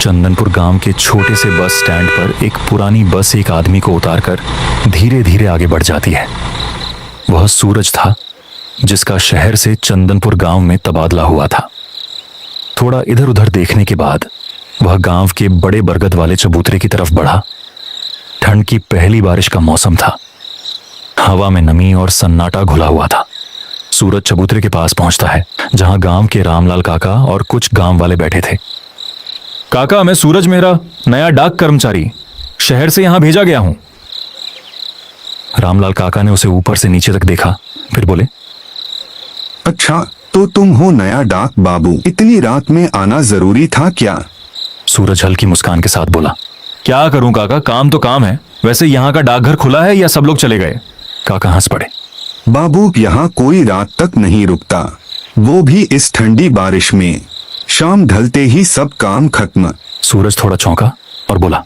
चंदनपुर गांव के छोटे से बस स्टैंड पर एक पुरानी बस एक आदमी को उतारकर धीरे धीरे आगे बढ़ जाती है। वह सूरज था जिसका शहर से चंदनपुर गांव में तबादला हुआ था। थोड़ा इधर उधर देखने के बाद वह गांव के बड़े बरगद वाले चबूतरे की तरफ बढ़ा। ठंड की पहली बारिश का मौसम था। हवा में नमी और सन्नाटा घुला हुआ था। सूरज चबूतरे के पास पहुंचता है जहां गांव के रामलाल काका और कुछ गांव वाले बैठे थे। काका, मैं सूरज मेहरा, नया डाक कर्मचारी, शहर से यहां भेजा गया हूं। रामलाल काका ने उसे ऊपर से नीचे तक देखा, फिर बोले, अच्छा, तो तुम हो नया डाक बाबू। इतनी रात में आना जरूरी था क्या? सूरज हल्की मुस्कान के साथ बोला, क्या करूं काका, काम तो काम है। वैसे यहाँ का डाकघर खुला है या सब लोग चले गए? काका हंस पड़े। बाबू, यहाँ कोई रात तक नहीं रुकता, वो भी इस ठंडी बारिश में। शाम ढलते ही सब काम खत्म। सूरज थोड़ा चौंका और बोला,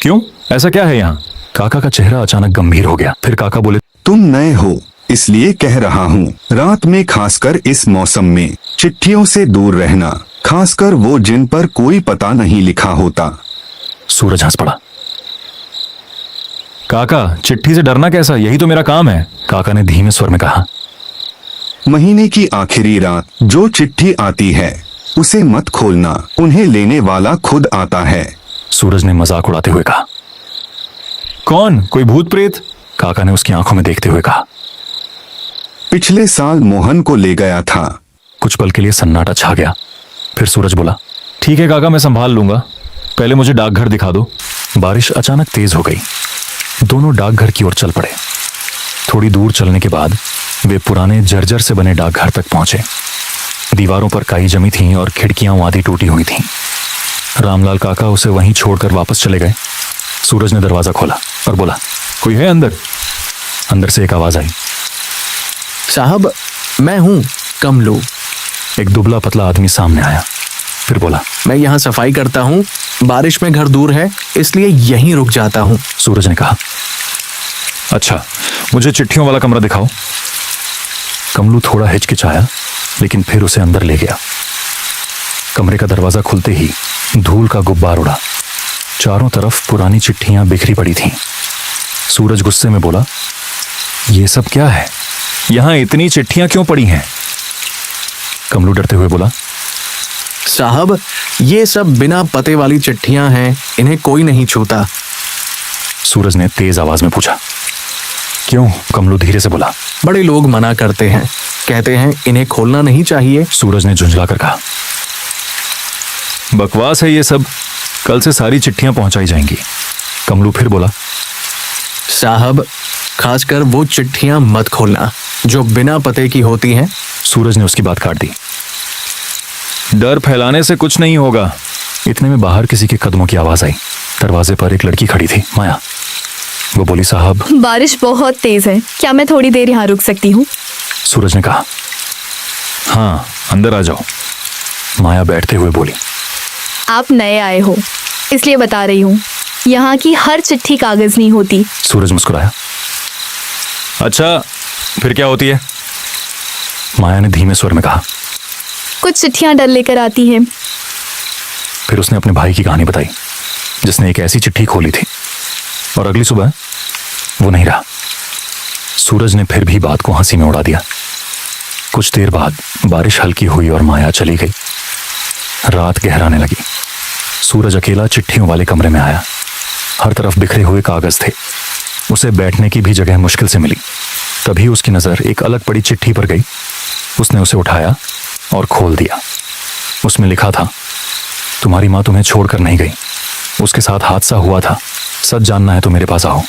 क्यों, ऐसा क्या है यहाँ? काका का चेहरा अचानक गंभीर हो गया। फिर काका बोले, तुम नए हो इसलिए कह रहा हूँ, रात में खासकर इस मौसम में चिट्ठियों से दूर रहना, खासकर वो जिन पर कोई पता नहीं लिखा होता। सूरज हंस पड़ा। काका, चिट्ठी से डरना कैसा, यही तो मेरा काम है, काका ने धीमे स्वर में कहा। महीने की आखिरी रात जो चिट्ठी आती है उसे मत खोलना, उन्हें लेने वाला खुद आता है। सूरज ने मजाक उड़ाते हुए कहा। कौन, कोई भूत प्रेत? काका ने उसकी आंखों में देखते हुए कहा। पिछले साल मोहन को ले गया था। कुछ पल के लिए सन्नाटा छा गया। फिर सूरज बोला, ठीक है काका, मैं संभाल लूंगा, पहले मुझे डाकघर दिखा दो। बारिश अचानक तेज हो गई। दोनों डाकघर की ओर चल पड़े। थोड़ी दूर चलने के बाद वे पुराने जर्जर से बने डाकघर तक पहुंचे। दीवारों पर काई जमी थी और खिड़कियां आधी टूटी हुई थीं। रामलाल काका उसे वहीं छोड़कर वापस चले गए। सूरज ने दरवाजा खोला और बोला, कोई है अंदर? अंदर से एक आवाज आई, साहब, मैं हूँ कमलू। एक दुबला पतला आदमी सामने आया। फिर बोला, मैं यहाँ सफाई करता हूँ, बारिश में घर दूर है इसलिए यहीं रुक जाता हूँ। सूरज ने कहा, अच्छा, मुझे चिट्ठियों वाला कमरा दिखाओ। कमलू थोड़ा हिचकिचाया लेकिन फिर उसे अंदर ले गया। कमरे का दरवाजा खुलते ही धूल का गुब्बार उड़ा। चारों तरफ पुरानी चिट्ठियां बिखरी पड़ी थीं। सूरज गुस्से में बोला, ये सब क्या है? यहां इतनी चिट्ठियां क्यों पड़ी हैं? कमलू डरते हुए बोला, साहब, ये सब बिना पते वाली चिट्ठियां हैं, इन्हें कोई नहीं छूता। सूरज ने तेज आवाज में पूछा, क्यों? कमलू धीरे से बोला, बड़े लोग मना करते हैं, कहते हैं इन्हें खोलना नहीं चाहिए। सूरज ने झुंझलाकर कहा, बकवास है ये सब, कल से सारी चिट्ठियां पहुंचाई जाएंगी। कमलू फिर बोला, साहब, खासकर वो चिट्ठियां मत खोलना जो बिना पते की होती हैं। सूरज ने उसकी बात काट दी। डर फैलाने से कुछ नहीं होगा। इतने में बाहर किसी के कदमों की आवाज आई। दरवाजे पर एक लड़की खड़ी थी, माया। वो बोली, साहब, बारिश बहुत तेज है, क्या मैं थोड़ी देर यहाँ रुक सकती हूँ? सूरज ने कहा, हाँ, अंदर आ जाओ। माया बैठते हुए बोली, आप नए आए हो इसलिए बता रही हूँ, यहाँ की हर चिट्ठी कागज नहीं होती। सूरज मुस्कुराया, अच्छा, फिर क्या होती है? माया ने धीमे स्वर में कहा, कुछ चिट्ठियाँ डर लेकर आती हैं। फिर उसने अपने भाई की कहानी बताई जिसने एक ऐसी चिट्ठी खोली थी और अगली सुबह वो नहीं रहा। सूरज ने फिर भी बात को हंसी में उड़ा दिया। कुछ देर बाद बारिश हल्की हुई और माया चली गई। रात गहराने लगी। सूरज अकेला चिट्ठियों वाले कमरे में आया। हर तरफ बिखरे हुए कागज थे। उसे बैठने की भी जगह मुश्किल से मिली। तभी उसकी नजर एक अलग पड़ी चिट्ठी पर गई। उसने उसे उठाया और खोल दिया। उसमें लिखा था, तुम्हारी माँ तुम्हें छोड़कर नहीं गई, उसके साथ हादसा हुआ था, सच जानना है तो मेरे पास आओ।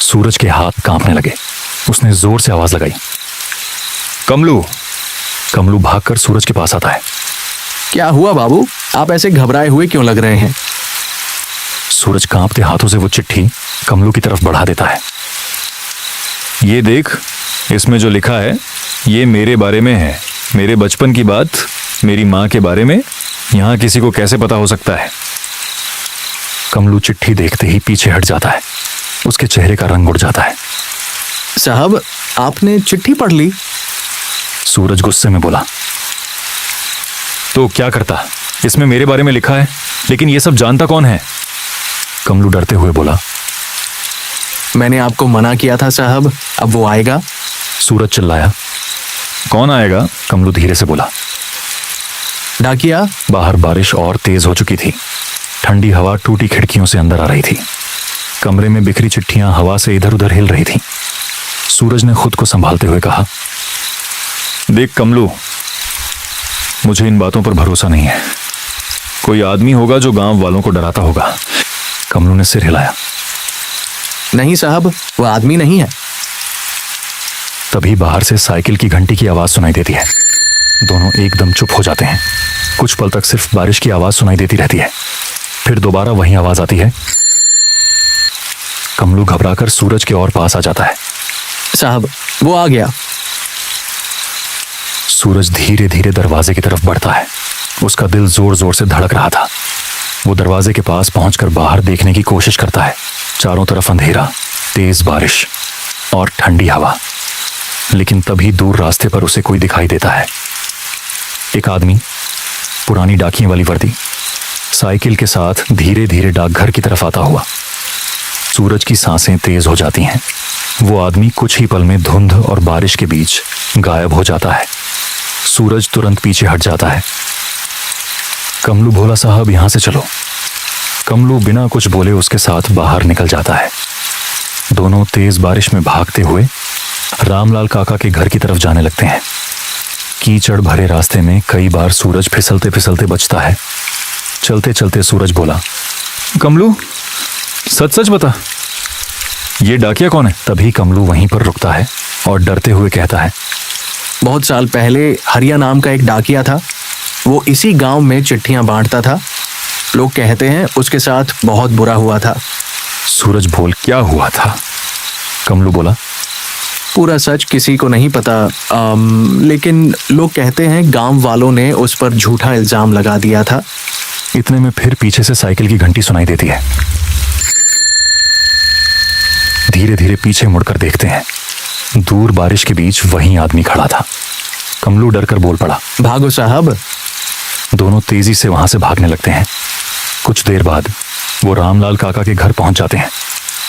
सूरज के हाथ कांपने लगे। उसने जोर से आवाज लगाई, कमलू। कमलू भागकर सूरज के पास आता है। क्या हुआ बाबू, आप ऐसे घबराए हुए क्यों लग रहे हैं? सूरज कांपते हाथों से वो चिट्ठी कमलू की तरफ बढ़ा देता है। ये देख, इसमें जो लिखा है ये मेरे बारे में है, मेरे बचपन की बात, मेरी माँ के बारे में। यहाँ किसी को कैसे पता हो सकता है? कमलू चिट्ठी देखते ही पीछे हट जाता है। उसके चेहरे का रंग उड़ जाता है। साहब, आपने चिट्ठी पढ़ ली? सूरज गुस्से में बोला, तो क्या करता, इसमें मेरे बारे में लिखा है, लेकिन ये सब जानता कौन है? कमलू डरते हुए बोला। मैंने आपको मना किया था साहब, अब वो आएगा। सूरज चिल्लाया। कौन आएगा? कमलू धीरे से बोला। डाकिया। बाहर बारिश और तेज हो चुकी थी। ठंडी हवा टूटी खिड़कियों से अंदर आ रही थी। कमरे में बिखरी चिट्ठियां हवा से इधर उधर हिल रही थीं। सूरज ने खुद को संभालते हुए कहा, देख कमलू, मुझे इन बातों पर भरोसा नहीं है। कोई आदमी होगा जो गांव वालों को डराता होगा। कमलू ने सिर हिलाया। नहीं साहब, वो आदमी नहीं है। तभी बाहर से साइकिल की घंटी की आवाज सुनाई देती है। दोनों एकदम चुप हो जाते हैं। कुछ पल तक सिर्फ बारिश की आवाज सुनाई देती रहती है। फिर दोबारा वही आवाज आती है। कमलू घबराकर सूरज के और पास आ जाता है। साहब, वो आ गया। सूरज धीरे धीरे दरवाजे की तरफ बढ़ता है। उसका दिल जोर जोर से धड़क रहा था। वो दरवाजे के पास पहुंचकर बाहर देखने की कोशिश करता है। चारों तरफ अंधेरा, तेज बारिश और ठंडी हवा। लेकिन तभी दूर रास्ते पर उसे कोई दिखाई देता है। एक आदमी, पुरानी डाकिये वाली वर्दी, साइकिल के साथ धीरे धीरे डाकघर की तरफ आता हुआ। सूरज की सांसें तेज हो जाती हैं। वो आदमी कुछ ही पल में धुंध और बारिश के बीच गायब हो जाता है। सूरज तुरंत पीछे हट जाता है। कमलू भोला साहब, यहां से चलो। कमलू बिना कुछ बोले उसके साथ बाहर निकल जाता है। दोनों तेज बारिश में भागते हुए रामलाल काका के घर की तरफ जाने लगते हैं। कीचड़ भरे रास्ते में कई बार सूरज फिसलते फिसलते बचता है। चलते चलते सूरज बोला, कमलू सच सच बता, ये डाकिया कौन है? तभी कमलू वहीं पर रुकता है और डरते हुए कहता है, बहुत साल पहले हरिया नाम का एक डाकिया था। वो इसी गांव में चिट्ठियां बांटता था। लोग कहते हैं उसके साथ बहुत बुरा हुआ था। सूरज बोल, क्या हुआ था? कमलू बोला, पूरा सच किसी को नहीं पता, लेकिन लोग कहते हैं गांव वालों ने उस पर झूठा इल्जाम लगा दिया था। इतने में फिर पीछे से साइकिल की घंटी सुनाई देती है। धीरे धीरे पीछे मुड़कर देखते हैं। दूर बारिश के बीच वही आदमी खड़ा था। कमलू डरकर बोल पड़ा, भागो साहब। दोनों तेजी से वहां से भागने लगते हैं। कुछ देर बाद वो रामलाल काका के घर पहुंच जाते हैं।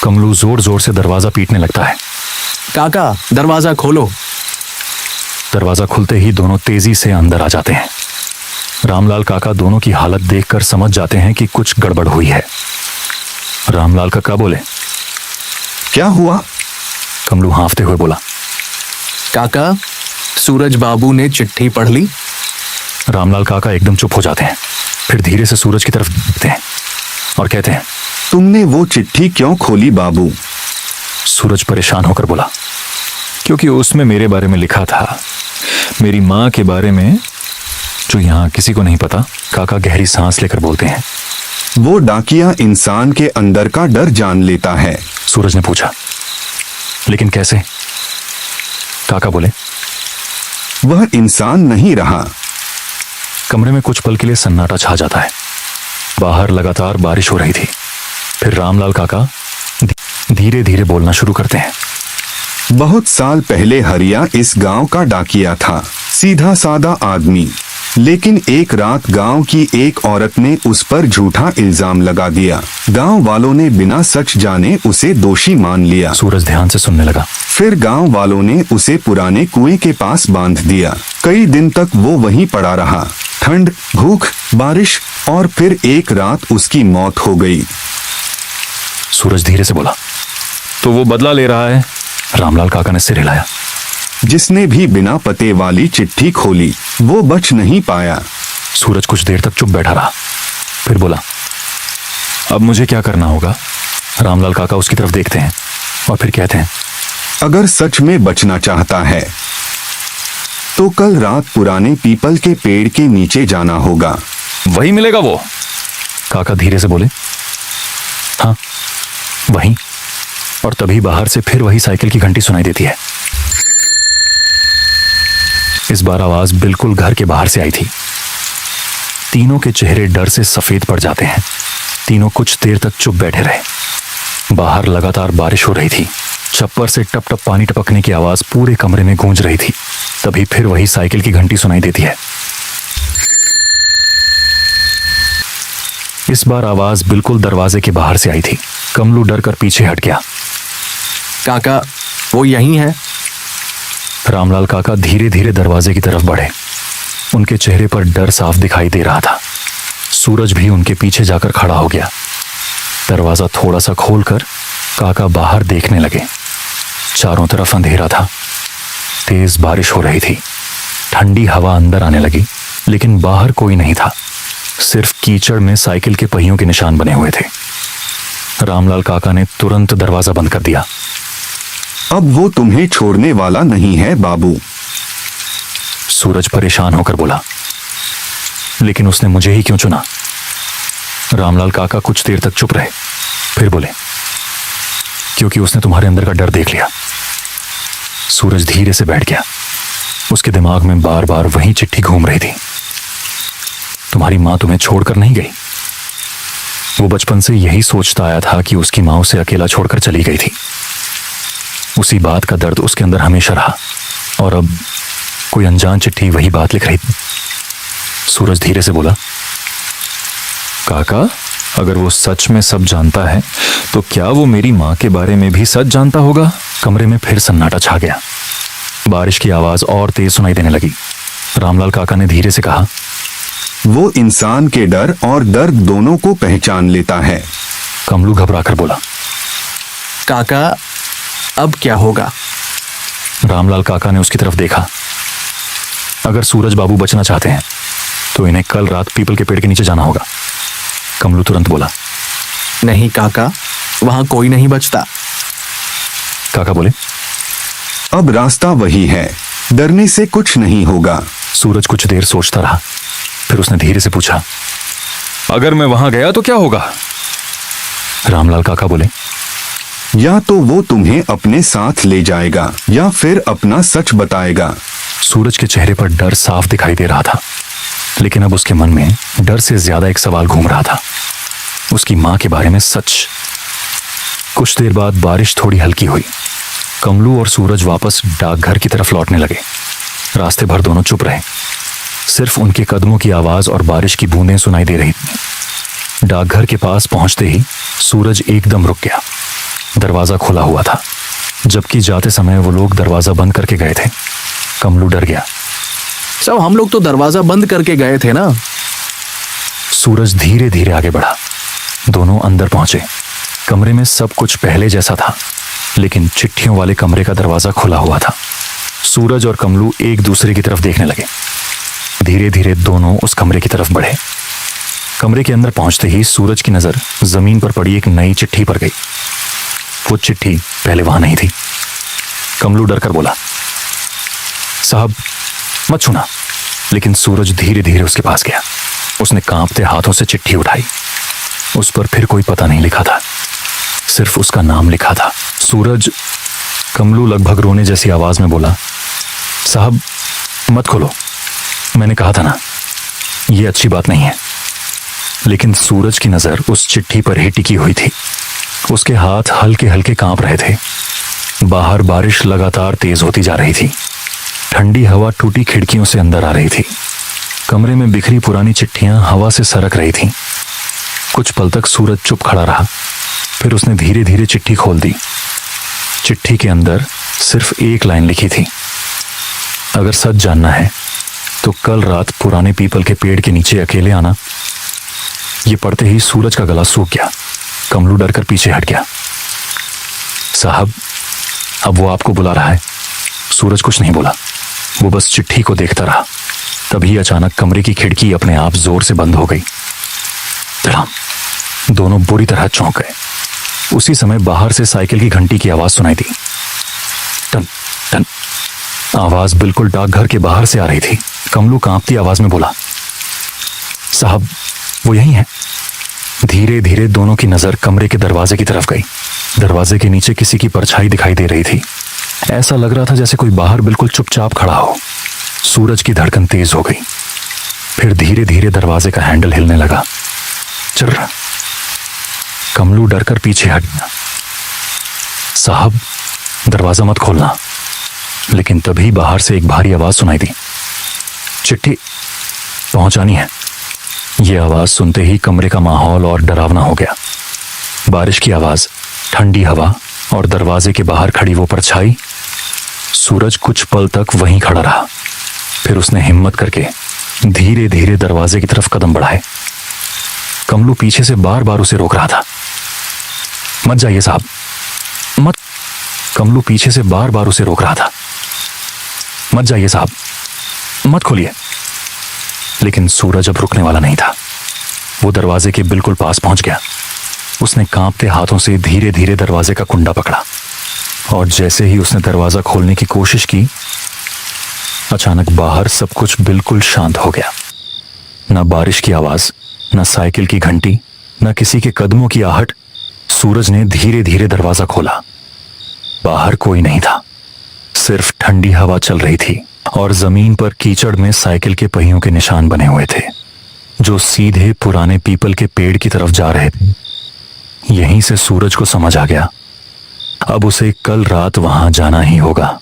कमलू जोर जोर से दरवाजा पीटने लगता है। काका, दरवाजा खोलो। दरवाजा खुलते ही दोनों तेजी से अंदर आ जाते हैं। रामलाल काका दोनों की हालत देखकर समझ जाते हैं कि कुछ गड़बड़ हुई है। रामलाल काका बोले, क्या हुआ? कमलू हाँफते हुए बोला, काका, सूरज बाबू ने चिट्ठी पढ़ ली। रामलाल काका एकदम चुप हो जाते हैं। फिर धीरे से सूरज की तरफ देखते हैं और कहते हैं, तुमने वो चिट्ठी क्यों खोली बाबू? सूरज परेशान होकर बोला, क्योंकि उसमें मेरे बारे में लिखा था, मेरी माँ के बारे में, जो यहाँ किसी को नहीं पता। काका गहरी सांस लेकर बोलते हैं, वो डाकिया इंसान के अंदर का डर जान लेता है। सूरज ने पूछा, लेकिन कैसे? काका बोले, वह इंसान नहीं रहा। कमरे में कुछ पल के लिए सन्नाटा छा जाता है। बाहर लगातार बारिश हो रही थी। फिर रामलाल काका धीरे धीरे बोलना शुरू करते हैं। बहुत साल पहले हरिया इस गांव का डाकिया था, सीधा सादा आदमी। लेकिन एक रात गांव की एक औरत ने उस पर झूठा इल्जाम लगा दिया। गांव वालों ने बिना सच जाने उसे दोषी मान लिया। सूरज ध्यान से सुनने लगा। फिर गांव वालों ने उसे पुराने कुएं के पास बांध दिया। कई दिन तक वो वहीं पड़ा रहा। ठंड, भूख, बारिश और फिर एक रात उसकी मौत हो गई। सूरज धीरे से बोला, तो वो बदला ले रहा है? रामलाल काका ने सिर हिलाया। जिसने भी बिना पते वाली चिट्ठी खोली वो बच नहीं पाया। सूरज कुछ देर तक चुप बैठा रहा। फिर बोला, अब मुझे क्या करना होगा? रामलाल काका उसकी तरफ देखते हैं और फिर कहते हैं, अगर सच में बचना चाहता है तो कल रात पुराने पीपल के पेड़ के नीचे जाना होगा। वही मिलेगा वो? काका धीरे से बोले, हाँ वही। और तभी बाहर से फिर वही साइकिल की घंटी सुनाई देती है। इस बार आवाज बिल्कुल घर के बाहर से आई थी। तीनों के चेहरे डर से सफेद पड़ जाते हैं। तीनों कुछ देर तक चुप बैठे रहे। बाहर लगातार बारिश हो रही थी। छप्पर से टप टप पानी टपकने की आवाज पूरे कमरे में गूंज रही थी। तभी फिर वही साइकिल की घंटी सुनाई देती है। इस बार आवाज बिल्कुल दरवाजे के बाहर से आई थी। कमलू डर कर पीछे हट गया। काका, वो यहीं है। रामलाल काका धीरे धीरे दरवाजे की तरफ बढ़े। उनके चेहरे पर डर साफ दिखाई दे रहा था। सूरज भी उनके पीछे जाकर खड़ा हो गया। दरवाजा थोड़ा सा खोलकर काका बाहर देखने लगे। चारों तरफ अंधेरा था। तेज बारिश हो रही थी। ठंडी हवा अंदर आने लगी, लेकिन बाहर कोई नहीं था। सिर्फ कीचड़ में साइकिल के पहियों के निशान बने हुए थे। रामलाल काका ने तुरंत दरवाजा बंद कर दिया। अब वो तुम्हें छोड़ने वाला नहीं है बाबू। सूरज परेशान होकर बोला, लेकिन उसने मुझे ही क्यों चुना? रामलाल काका कुछ देर तक चुप रहे, फिर बोले, क्योंकि उसने तुम्हारे अंदर का डर देख लिया। सूरज धीरे से बैठ गया। उसके दिमाग में बार बार वही चिट्ठी घूम रही थी। तुम्हारी मां तुम्हें छोड़कर नहीं गई। वो बचपन से यही सोचता आया था कि उसकी मां उसे अकेला छोड़कर चली गई थी। उसी बात का दर्द उसके अंदर हमेशा रहा, और अब कोई अनजान चिट्ठी वही बात लिख रही थी। सूरज धीरे से बोला, काका, अगर वो सच में सब जानता है तो क्या वो मेरी मां के बारे में भी सच जानता होगा? कमरे में फिर सन्नाटा छा गया। बारिश की आवाज और तेज सुनाई देने लगी। रामलाल काका ने धीरे से कहा, वो इंसान के डर और दर्द दोनों को पहचान लेता है। कमलू घबराकर बोला, काका, अब क्या होगा? रामलाल काका ने उसकी तरफ देखा। अगर सूरज बाबू बचना चाहते हैं तो इन्हें कल रात पीपल के पेड़ के नीचे जाना होगा। कमलू तुरंत बोला, नहीं काका, वहां कोई नहीं बचता। काका बोले, अब रास्ता वही है, डरने से कुछ नहीं होगा। सूरज कुछ देर सोचता रहा, फिर उसने धीरे से पूछा, अगर मैं वहां गया तो क्या होगा? रामलाल काका बोले, या तो वो तुम्हें अपने साथ ले जाएगा या फिर अपना सच बताएगा। सूरज के चेहरे पर डर साफ दिखाई दे रहा था, लेकिन अब उसके मन में डर से ज्यादा एक सवाल घूम रहा था, उसकी मां के बारे में सच। कुछ देर बाद बारिश थोड़ी हल्की हुई। कमलू और सूरज वापस डाकघर की तरफ लौटने लगे। रास्ते भर दोनों चुप रहे। सिर्फ उनके कदमों की आवाज और बारिश की बूंदें सुनाई दे रही थी। डाकघर के पास पहुंचते ही सूरज एकदम रुक गया। दरवाजा खुला हुआ था, जबकि जाते समय वो लोग दरवाजा बंद करके गए थे। कमलू डर गया। सब हम लोग तो दरवाजा बंद करके गए थे ना। सूरज धीरे धीरे आगे बढ़ा। दोनों अंदर पहुंचे। कमरे में सब कुछ पहले जैसा था, लेकिन चिट्ठियों वाले कमरे का दरवाजा खुला हुआ था। सूरज और कमलू एक दूसरे की तरफ देखने लगे। धीरे धीरे दोनों उस कमरे की तरफ बढ़े। कमरे के अंदर पहुंचते ही सूरज की नजर जमीन पर पड़ी एक नई चिट्ठी पर गई। वो चिट्ठी पहले वहां नहीं थी। कमलू डरकर बोला, साहब मत छूना। लेकिन सूरज धीरे धीरे उसके पास गया। उसने कांपते हाथों से चिट्ठी उठाई। उस पर फिर कोई पता नहीं लिखा था, सिर्फ उसका नाम लिखा था, सूरज। कमलू लगभग रोने जैसी आवाज में बोला, साहब मत खोलो, मैंने कहा था ना, ये अच्छी बात नहीं है। लेकिन सूरज की नजर उस चिट्ठी पर ही टिकी हुई थी। उसके हाथ हल्के हल्के कांप रहे थे। बाहर बारिश लगातार तेज होती जा रही थी। ठंडी हवा टूटी खिड़कियों से अंदर आ रही थी। कमरे में बिखरी पुरानी चिट्ठियां हवा से सरक रही थीं। कुछ पल तक सूरज चुप खड़ा रहा, फिर उसने धीरे धीरे चिट्ठी खोल दी। चिट्ठी के अंदर सिर्फ एक लाइन लिखी थी, अगर सच जानना है तो कल रात पुराने पीपल के पेड़ के नीचे अकेले आना। ये पढ़ते ही सूरज का गला सूख गया। कमलू डरकर पीछे हट गया। साहब, अब वो आपको बुला रहा है। सूरज कुछ नहीं बोला, वो बस चिट्ठी को देखता रहा। तभी अचानक कमरे की खिड़की अपने आप जोर से बंद हो गई। धड़ाम! दोनों बुरी तरह चौंक गए। उसी समय बाहर से साइकिल की घंटी की आवाज सुनाई दी। Ton ton. आवाज बिल्कुल डाकघर के बाहर से आ रही थी। कमलू कांपती आवाज में बोला, साहब वो यही है। धीरे धीरे दोनों की नजर कमरे के दरवाजे की तरफ गई। दरवाजे के नीचे किसी की परछाई दिखाई दे रही थी। ऐसा लग रहा था जैसे कोई बाहर बिल्कुल चुपचाप खड़ा हो। सूरज की धड़कन तेज हो गई। फिर धीरे धीरे दरवाजे का हैंडल हिलने लगा। चर्र! कमलू डरकर पीछे हट गया। साहब दरवाजा मत खोलना। लेकिन तभी बाहर से एक भारी आवाज सुनाई दी, चिट्ठी पहुंचानी है। ये आवाज सुनते ही कमरे का माहौल और डरावना हो गया। बारिश की आवाज, ठंडी हवा और दरवाजे के बाहर खड़ी वो परछाई। सूरज कुछ पल तक वहीं खड़ा रहा, फिर उसने हिम्मत करके धीरे धीरे दरवाजे की तरफ कदम बढ़ाए। कमलू पीछे से बार बार उसे रोक रहा था। मत जाइए साहब, मत। कमलू पीछे से बार बार उसे रोक रहा था। मत जाइए साहब, मत खोलिए। लेकिन सूरज अब रुकने वाला नहीं था। वो दरवाजे के बिल्कुल पास पहुंच गया। उसने कांपते हाथों से धीरे धीरे दरवाजे का कुंडा पकड़ा और जैसे ही उसने दरवाजा खोलने की कोशिश की, अचानक बाहर सब कुछ बिल्कुल शांत हो गया। न बारिश की आवाज, न साइकिल की घंटी, न किसी के कदमों की आहट। सूरज ने धीरे धीरे दरवाजा खोला। बाहर कोई नहीं था, सिर्फ ठंडी हवा चल रही थी और जमीन पर कीचड़ में साइकिल के पहियों के निशान बने हुए थे, जो सीधे पुराने पीपल के पेड़ की तरफ जा रहे थे। यहीं से सूरज को समझ आ गया, अब उसे कल रात वहां जाना ही होगा।